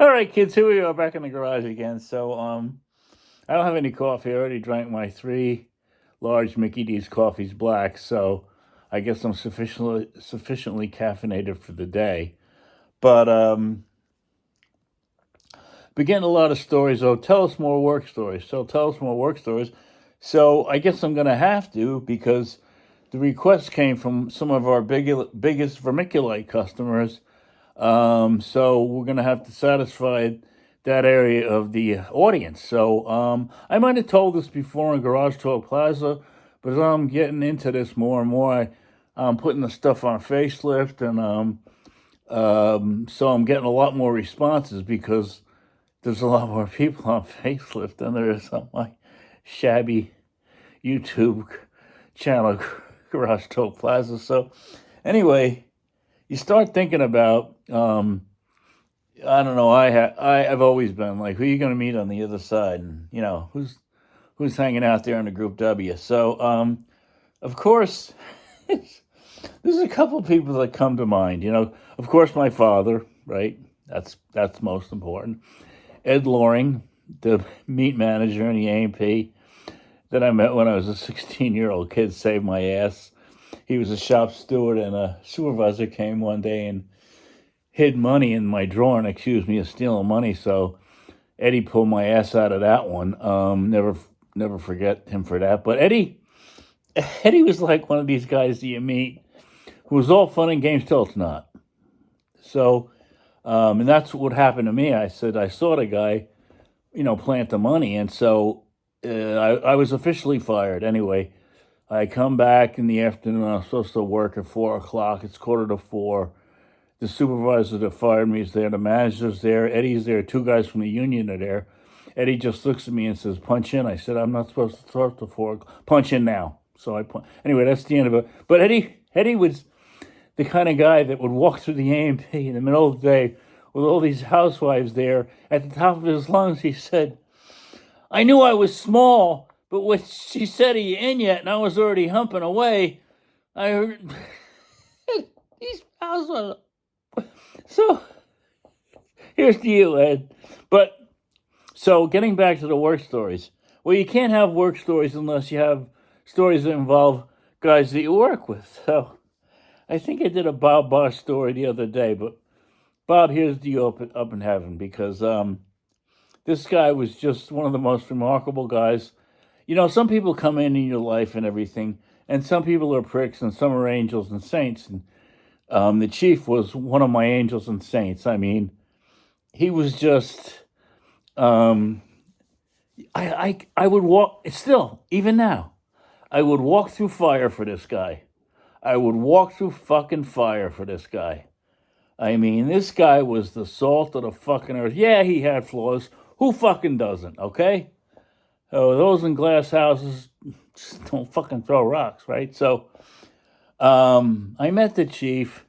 All right, kids, here we are back in the garage again. I don't have any coffee. I already drank my three large Mickey D's coffees black, so I guess I'm sufficiently caffeinated for the day. But been getting a lot of stories. Oh, tell us more work stories. So tell us more work stories. So I guess I'm gonna have to because the request came from some of our biggest vermiculite customers. So we're going to have to satisfy that area of the audience. So I might have told this before in Garage Talk Plaza, but as I'm getting into this more and more, I'm putting the stuff on facelift, and so I'm getting a lot more responses because there's a lot more people on facelift than there is on my shabby YouTube channel, Garage Talk Plaza. So anyway, you start thinking about I don't know. I've always been like, who are you going to meet on the other side, and who's hanging out there in the group W. So of course, there's a couple people that come to mind. Of course, my father, right? That's most important. Ed Loring, the meat manager in the A&P that I met when I was a 16-year-old kid, saved my ass. He was a shop steward, and a supervisor came one day and hid money in my drawer and accused me of stealing money. So Eddie pulled my ass out of that one. Never forget him for that. But Eddie was like one of these guys that you meet who was all fun and games till it's not. So, and that's what happened to me. I said I saw the guy, plant the money, and so I was officially fired. Anyway, I come back in the afternoon. I'm supposed to work at 4 o'clock. It's 3:45. The supervisor that fired me is there. The manager's there. Eddie's there. Two guys from the union are there. Eddie just looks at me and says, "Punch in." I said, "I'm not supposed to start to 4 o'clock. Punch in now." So anyway, that's the end of it. But Eddie was the kind of guy that would walk through the A&P in the middle of the day with all these housewives there. At the top of his lungs, he said, "I knew I was small, but when she said, 'Are you in yet?' and I was already humping away, I heard these housewives." So here's to you, Ed. But so getting back to the work stories. Well, you can't have work stories unless you have stories that involve guys that you work with. So I think I did a Bosch story the other day, but Bob, here's to you up in heaven, because this guy was just one of the most remarkable guys. Some people come in your life and everything, and some people are pricks, and some are angels and saints. And the chief was one of my angels and saints. I mean, he was just. I would walk still, even now. I would walk through fire for this guy. I would walk through fucking fire for this guy. I mean, this guy was the salt of the fucking earth. Yeah, he had flaws. Who fucking doesn't? Okay. Oh, those in glass houses don't fucking throw rocks, right? So, I met the chief.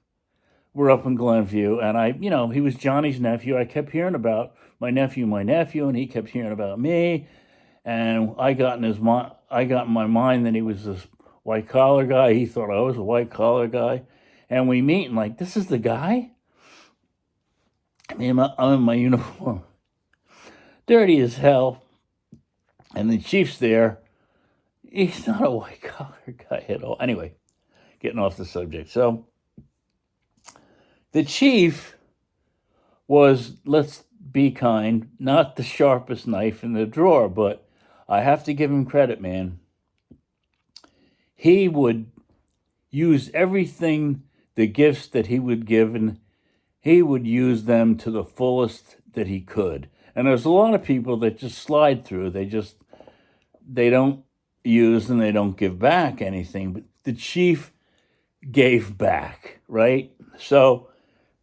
We're up in Glenview, and he was Johnny's nephew. I kept hearing about my nephew, and he kept hearing about me. And I got in my mind that he was this white collar guy. He thought I was a white collar guy. And we meet, and like, this is the guy? I mean, I'm in my uniform, dirty as hell. And the chief's there. He's not a white collar guy at all. Anyway, getting off the subject. So the chief was, let's be kind, not the sharpest knife in the drawer, but I have to give him credit, man. He would use everything, the gifts that he would give, and he would use them to the fullest that he could. And there's a lot of people that just slide through. They don't use and they don't give back anything. But the chief gave back, right? So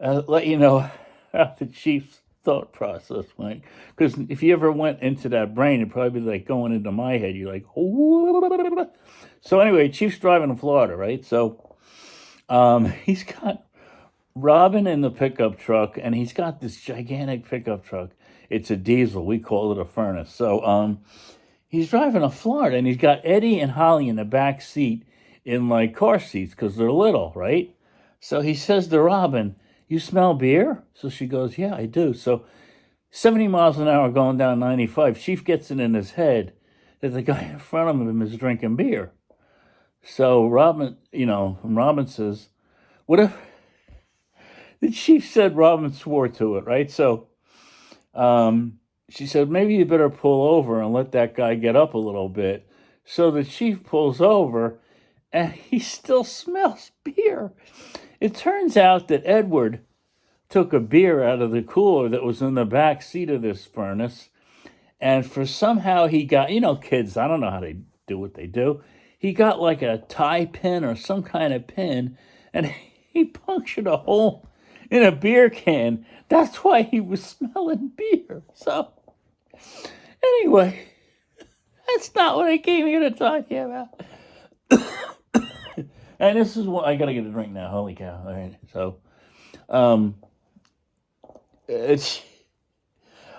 I'll let you know how the chief's thought process went. Because if you ever went into that brain, it'd probably be like going into my head. You're like, oh. So anyway, Chief's driving to Florida, right? So he's got Robin in the pickup truck, and he's got this gigantic pickup truck. It's a diesel. We call it a furnace. So he's driving to Florida, and he's got Eddie and Holly in the back seat in like car seats because they're little, right? So he says to Robin, "You smell beer?" So she goes, "Yeah, I do." So 70 miles an hour going down 95. Chief gets it in his head that the guy in front of him is drinking beer. So Robin says, what if the chief said Robin swore to it, right? So she said, maybe you better pull over and let that guy get up a little bit. So the chief pulls over and he still smells beer. It turns out that Edward took a beer out of the cooler that was in the back seat of this furnace. And for somehow he got, kids, I don't know how they do what they do. He got like a tie pin or some kind of pin and he punctured a hole in a beer can. That's why he was smelling beer. So, anyway, that's not what I came here to talk to you about. And this is what I gotta get a drink now. Holy cow! All right, so,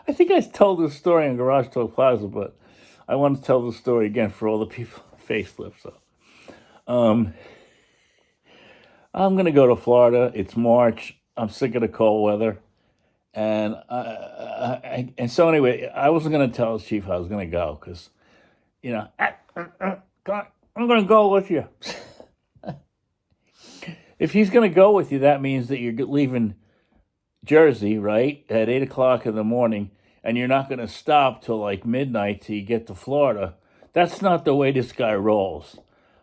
I think I told this story on Garage Talk Plaza, but I want to tell the story again for all the people on facelift. So, I'm gonna go to Florida. It's March. I'm sick of the cold weather, and so anyway, I wasn't gonna tell the chief I was gonna go because, I'm gonna go with you. If he's going to go with you, that means that you're leaving Jersey, right, at 8 o'clock in the morning, and you're not going to stop till like midnight till you get to Florida. That's not the way this guy rolls.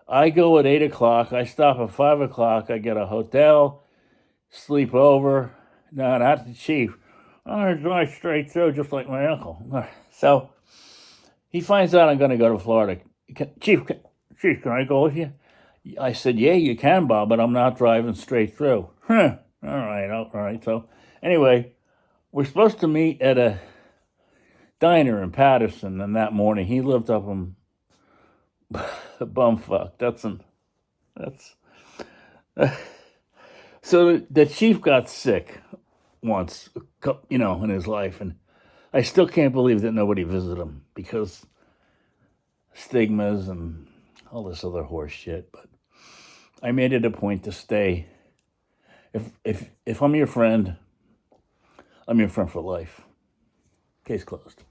I go at 8 o'clock, I stop at 5 o'clock, I get a hotel, sleep over. No, not the chief. I'm going to drive straight through just like my uncle. So he finds out I'm going to go to Florida. Chief, can I go with you? I said, yeah, you can, Bob, but I'm not driving straight through. All right. So anyway, we're supposed to meet at a diner in Patterson, and that morning he lived up in bumfuck. So the chief got sick once, in his life, and I still can't believe that nobody visited him because stigmas and all this other horse shit, but I made it a point to stay. If I'm your friend, I'm your friend for life. Case closed.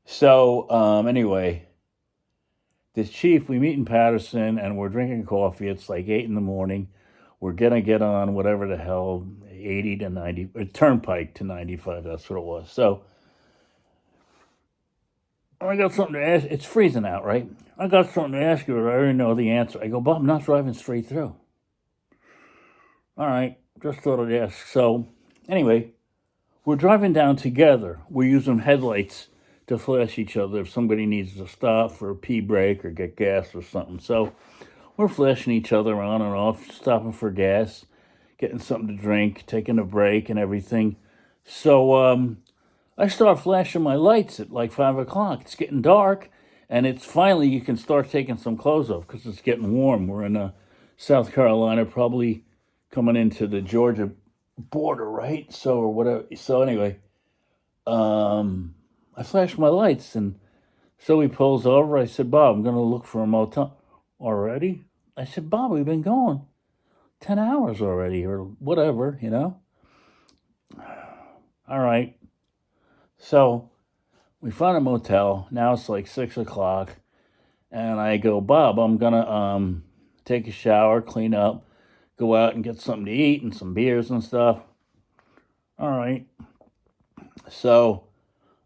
So anyway, the chief, we meet in Patterson and we're drinking coffee. It's like 8 in the morning. We're gonna get on whatever the hell, 80 to 90, or Turnpike to 95. That's what it was. So I got something to ask. It's freezing out, right? I got something to ask you, but I already know the answer. I go, Bob, I'm not driving straight through. All right, just thought I'd ask. So, anyway, we're driving down together. We're using headlights to flash each other if somebody needs to stop for a pee break or get gas or something. So, we're flashing each other on and off, stopping for gas, getting something to drink, taking a break and everything. So, I start flashing my lights at like 5 o'clock. It's getting dark, and it's finally you can start taking some clothes off because it's getting warm. We're in South Carolina, probably coming into the Georgia border, right? So or whatever. So anyway, I flashed my lights, and so he pulls over. I said, Bob, I'm going to look for a motel. Already? I said, Bob, we've been going 10 hours already or whatever, All right. So we find a motel. Now it's like 6 o'clock. And I go, Bob, I'm going to take a shower, clean up, go out and get something to eat and some beers and stuff. All right. So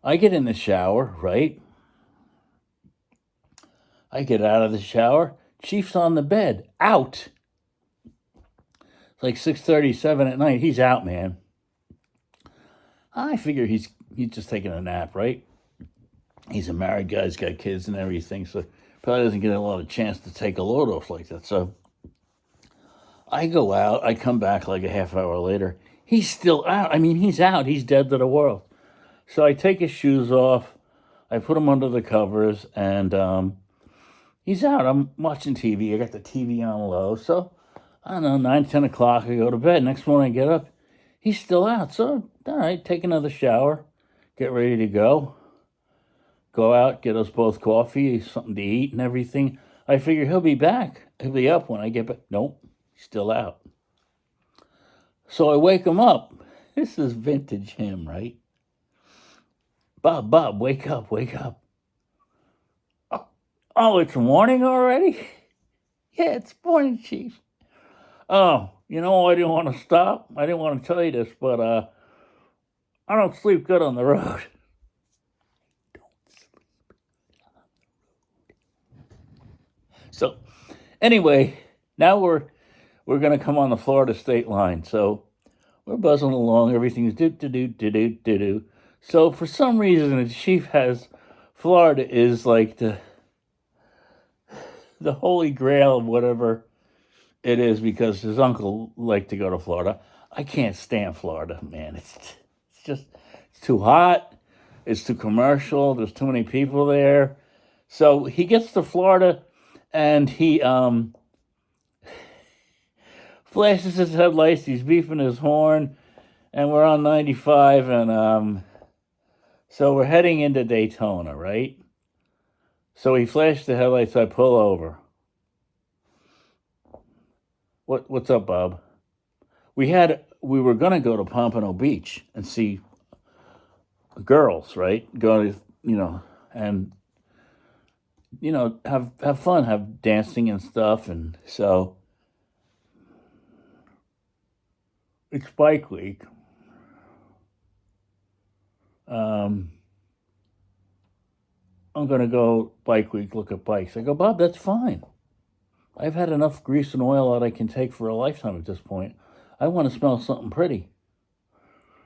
I get in the shower, right? I get out of the shower. Chief's on the bed, out. It's like 6:37 at night. He's out, man. I figure he's just taking a nap, right? He's a married guy. He's got kids and everything, so probably doesn't get a lot of chance to take a load off like that. So I go out. I come back like a half hour later. He's still out. I mean, he's out. He's dead to the world. So I take his shoes off. I put him under the covers, and he's out. I'm watching TV. I got the TV on low. So, I don't know, 9, 10 o'clock, I go to bed. Next morning I get up, he's still out. So, all right, take another shower, get ready to go. Go out, get us both coffee, something to eat and everything. I figure he'll be back. He'll be up when I get back. Nope, he's still out. So I wake him up. This is vintage him, right? Bob, wake up, wake up. Oh, it's morning already? Yeah, it's morning, Chief. Oh, I didn't want to stop. I didn't want to tell you this, but I don't sleep good on the road. So, anyway, now we're gonna come on the Florida state line. So we're buzzing along. Everything's do do do do do do do. So for some reason, the chief has Florida is like the holy grail of whatever it is because his uncle liked to go to Florida. I can't stand Florida, man. It's just it's too hot. It's too commercial. There's too many people there. So he gets to Florida, and he flashes his headlights. He's beeping his horn, and we're on 95, and so we're heading into Daytona, right? So he flashed the headlights. I pull over. What's up, Bob? We were gonna go to Pompano Beach and see girls, right? Go to and have fun, have dancing and stuff, and so it's bike week. I'm gonna go bike week, look at bikes. I go, Bob, that's fine. I've had enough grease and oil that I can take for a lifetime at this point. I want to smell something pretty.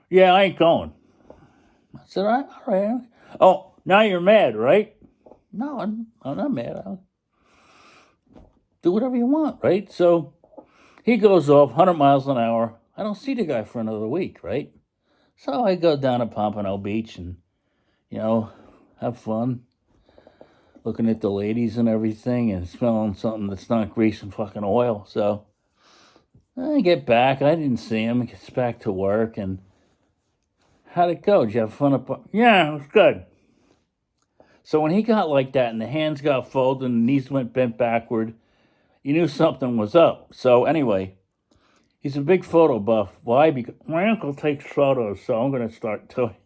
Yeah, I ain't going. I said, all right. Oh, now you're mad, right? No, I'm not mad. I'll do whatever you want, right? So he goes off 100 miles an hour. I don't see the guy for another week, right? So I go down to Pompano Beach and, have fun, looking at the ladies and everything and smelling something that's not grease and fucking oil. So I get back. I didn't see him. He gets back to work. And how'd it go? Did you have fun? Yeah, it was good. So when he got like that and the hands got folded and the knees went bent backward, you knew something was up. So anyway, he's a big photo buff. Why? Because my uncle takes photos, so I'm going to start doing.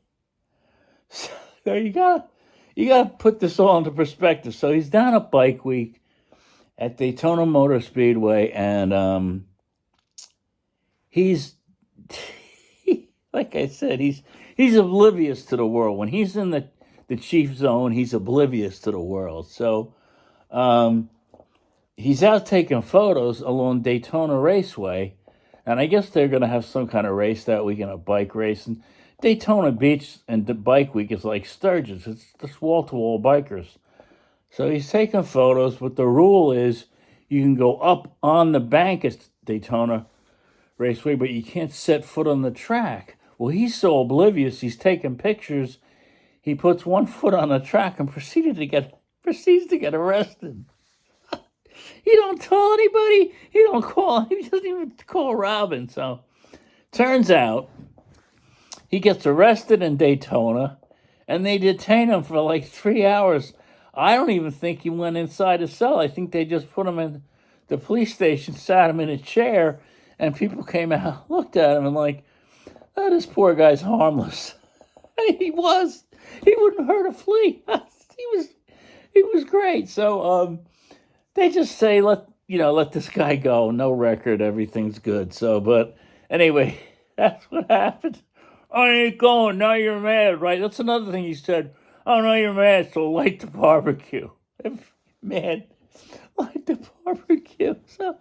So you gotta put this all into perspective. So he's down at Bike Week at Daytona Motor Speedway, and he's like I said, he's oblivious to the world. When he's in the chief zone, he's oblivious to the world. So he's out taking photos along Daytona Raceway, and I guess they're going to have some kind of race that weekend, a bike race. And Daytona Beach and the Bike Week is like Sturgis. It's just wall-to-wall bikers. So he's taking photos, but the rule is you can go up on the bank at Daytona Raceway, but you can't set foot on the track. Well, he's so oblivious, he's taking pictures. He puts one foot on the track and proceeds to get arrested. He don't tell anybody. He doesn't even call Robin. So turns out he gets arrested in Daytona, and they detain him for like 3 hours. I don't even think he went inside his cell. I think they just put him in the police station, sat him in a chair, and people came out, looked at him, and like, oh, this poor guy's harmless. He was. He wouldn't hurt a flea. He was great. So they just say let this guy go. No record. Everything's good. So, but anyway, that's what happened. I ain't going. Now you're mad, right? That's another thing he said. Oh, now you're mad, so light the barbecue. Man, light the barbecue. So,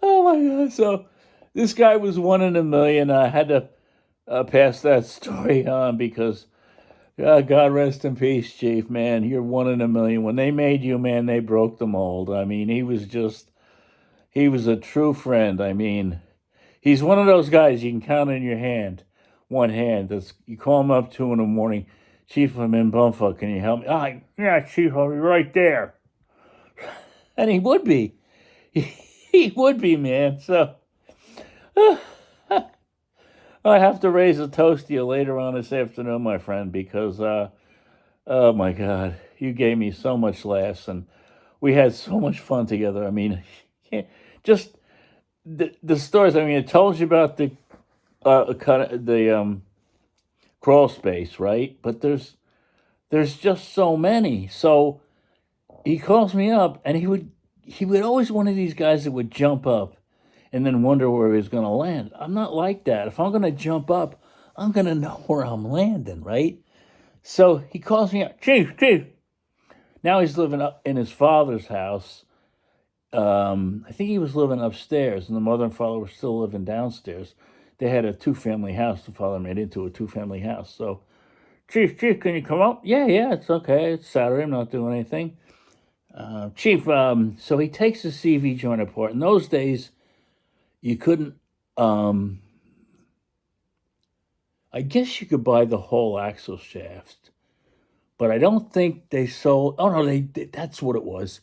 oh my God. So this guy was 1 in a million. I had to pass that story on because God rest in peace, Chief, man. You're 1 in a million. When they made you, man, they broke the mold. I mean, he was a true friend. I mean, he's one of those guys you can count on your hand. One hand. You call him up 2 in the morning. Chief, I'm in Bumfuck. Can you help me? Yeah, Chief, I'll be right there. And he would be. He would be, man. So I have to raise a toast to you later on this afternoon, my friend, because oh my God, you gave me so much laughs and we had so much fun together. I mean, just the stories. I mean, I told you about the crawl space, right? But there's There's just so many. So he calls me up, and he would always one of these guys that would jump up and then wonder where he was going to land. I'm not like that. If I'm going to jump up, I'm going to know where I'm landing, right? So he calls me up, Chief. Now he's living up in his father's house. I think he was living upstairs, and the mother and father were still living downstairs. They had a two-family house. The father made into a two-family house. So, Chief, can you come up? Yeah, it's okay. It's Saturday. I'm not doing anything. Chief, so he takes the CV joint apart. In those days, you couldn't, I guess you could buy the whole axle shaft, but I don't think they sold, oh no, that's what it was.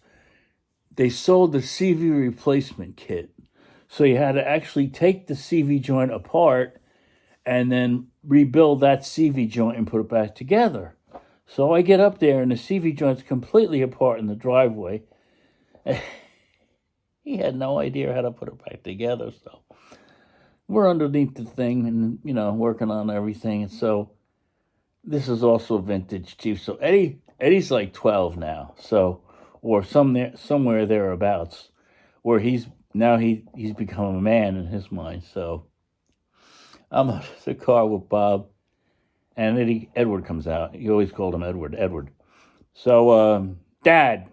They sold the CV replacement kit. So you had to actually take the CV joint apart and then rebuild that CV joint and put it back together. So I get up there and the CV joint's completely apart in the driveway. He had no idea how to put it back together. So we're underneath the thing and, working on everything. And so this is also vintage, Chief. So Eddie's like 12 now. So, or somewhere thereabouts, where he's become a man in his mind. So I'm out of the car with Bob, and Edward comes out. He always called him Edward. So, Dad,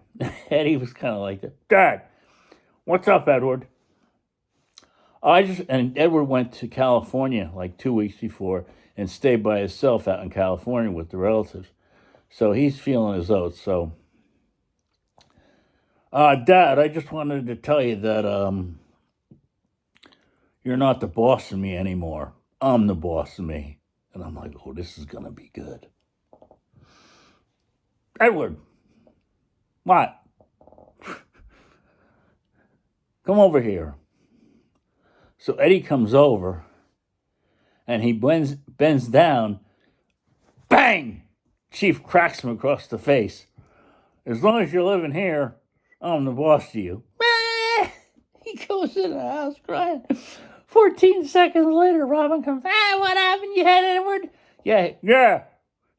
Eddie was kind of like that. Dad, what's up, Edward? And Edward went to California like 2 weeks before and stayed by himself out in California with the relatives. So he's feeling his oats. So, Dad, I just wanted to tell you that you're not the boss of me anymore. I'm the boss of me. And I'm like, oh, this is going to be good. Edward, what? Come over here. So Eddie comes over, and he bends down. Bang! Chief cracks him across the face. As long as you're living here, I'm the boss to you. He goes in the house crying. 14 seconds later, Robin comes, what happened? You had Edward? Yeah.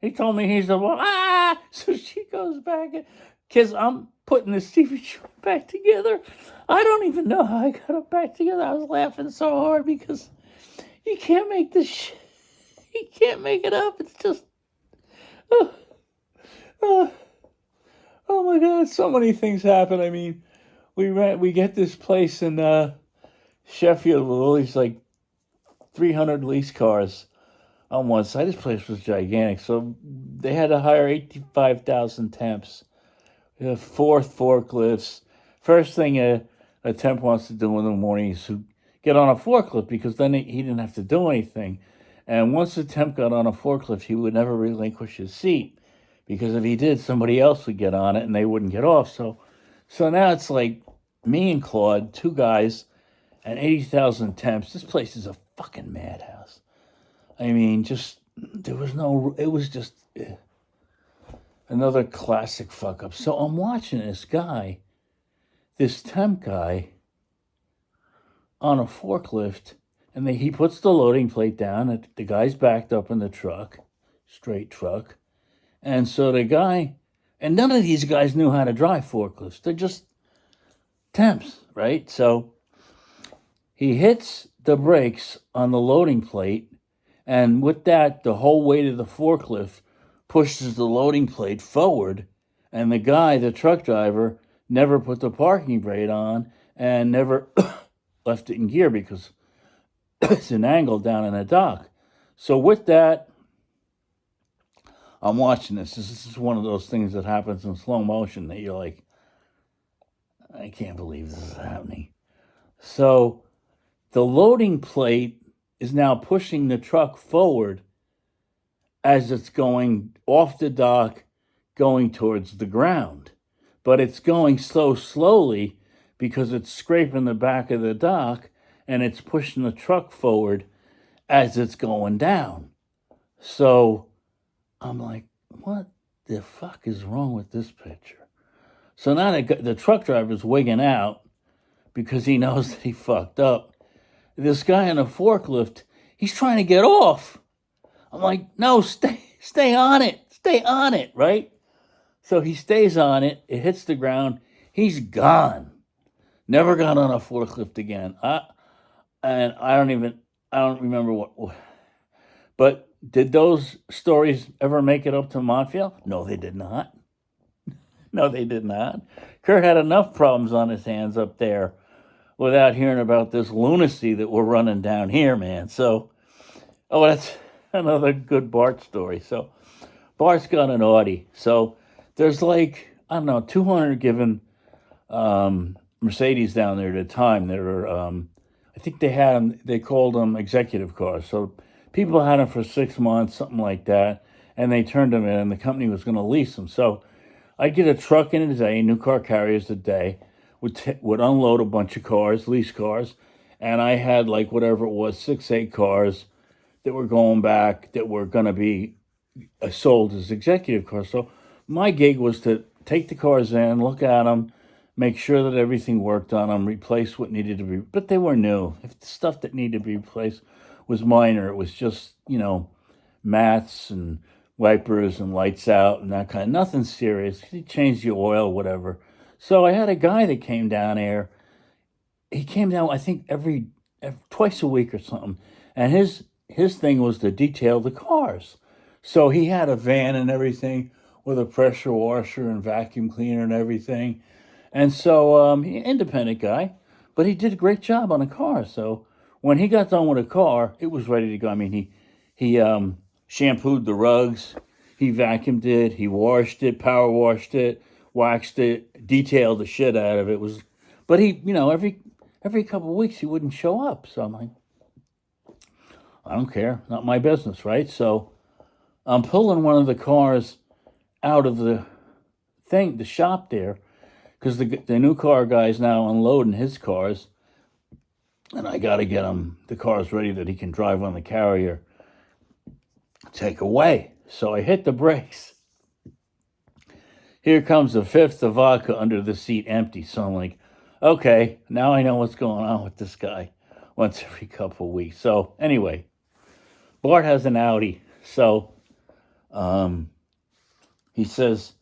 He told me he's the boss. So she goes back, because I'm putting the TV show back together. I don't even know how I got it back together. I was laughing so hard because you can't make this shit. You can't make it up. It's just, oh my God, so many things happen. I mean, we get this place in Sheffield with all these like 300 lease cars on one side. This place was gigantic. So they had to hire 85,000 temps. 4 forklifts. First thing a temp wants to do in the morning is to get on a forklift, because then he didn't have to do anything. And once the temp got on a forklift, he would never relinquish his seat, because if he did, somebody else would get on it and they wouldn't get off. So now it's like me and Claude, 2 guys, and 80,000 temps. This place is a fucking madhouse. I mean, it was just another classic fuck up. So I'm watching this temp guy on a forklift, and he puts the loading plate down, and the guy's backed up in the truck, straight truck. And so the guy, and none of these guys knew how to drive forklifts. They're just temps, right? So he hits the brakes on the loading plate, and with that, the whole weight of the forklift pushes the loading plate forward, and the truck driver, never put the parking brake on and never left it in gear because it's an angle down in the dock. So with that, I'm watching this. This is one of those things that happens in slow motion that you're like, I can't believe this is happening. So the loading plate is now pushing the truck forward as it's going off the dock, going towards the ground. But it's going so slowly because it's scraping the back of the dock and it's pushing the truck forward as it's going down. So I'm like, what the fuck is wrong with this picture? So now the truck driver's wigging out because he knows that he fucked up. This guy on a forklift, he's trying to get off. I'm like, no, stay on it. stay on it, right? So he stays on it. It hits the ground. He's gone. Never got on a forklift again. And I don't remember but did those stories ever make it up to Montville? No, they did not. No, they did not. Kurt had enough problems on his hands up there without hearing about this lunacy that we're running down here, man. So, oh, that's another good Bart story. So, Bart's got an Audi. So, there's like, I don't know, 200 given Mercedes down there at a time. There were, I think they had them, they called them executive cars. So, people had them for 6 months, something like that, and they turned them in, and the company was going to lease them. So, I'd get a truck in a day, new car carriers a day, would unload a bunch of cars, lease cars, and I had like whatever it was, 6, 8 cars that were going back that were going to be sold as executive cars. So my gig was to take the cars in, look at them, make sure that everything worked on them, replace what needed to be, but they were new. If the stuff that needed to be replaced was minor, it was just, mats and wipers and lights out and that kind of nothing serious. He changed the oil, whatever. So I had a guy that came down there. He came down, I think, every twice a week or something, and his thing was to detail the cars. So he had a van and everything with a pressure washer and vacuum cleaner and everything. And so independent guy, but he did a great job on the car. So when he got done with a car, it was ready to go. I mean, he shampooed the rugs, he vacuumed it, he washed it, power washed it, waxed it, detailed the shit out of it. But he, every couple of weeks he wouldn't show up. So I'm like, I don't care, not my business, right? So I'm pulling one of the cars out of the shop there, because the new car guy's now unloading his cars, and I got to get him the cars ready that he can drive on the carrier, take away. So I hit the brakes. Here comes a fifth of vodka under the seat empty. So I'm like, okay, now I know what's going on with this guy once every couple of weeks. So anyway, Bart has an Audi. So he says,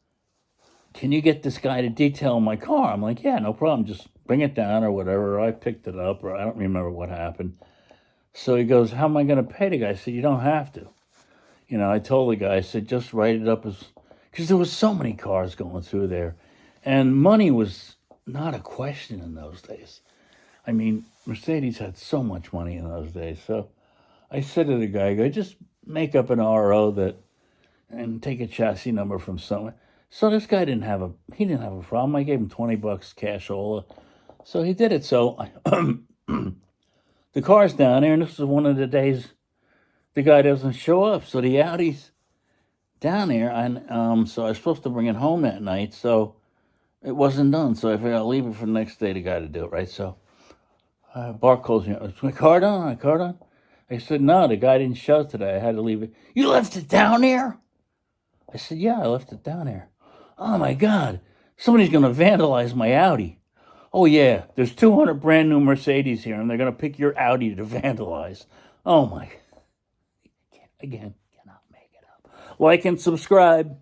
can you get this guy to detail my car? I'm like, yeah, no problem. Just bring it down or whatever. Or I picked it up, or I don't remember what happened. So he goes, how am I going to pay the guy? I said, you don't have to. I told the guy, I said, just write it up as, because there was so many cars going through there. And money was not a question in those days. I mean, Mercedes had so much money in those days. So I said to the guy, just make up an RO and take a chassis number from somewhere. So this guy didn't have a problem. I gave him $20 cashola. So he did it. So the car's down there, and this is one of the days the guy doesn't show up. So the Audi's down there, and so I was supposed to bring it home that night. So it wasn't done. So I figured I'll leave it for the next day, the guy to do it, right? So Bart calls me, is my car done? My car done? I said, no, the guy didn't show today. I had to leave it. You left it down there? I said, yeah, I left it down there. Oh, my God. Somebody's going to vandalize my Audi. Oh, yeah, there's 200 brand new Mercedes here, and they're going to pick your Audi to vandalize. Oh, my. Again, cannot make it up. Like and subscribe.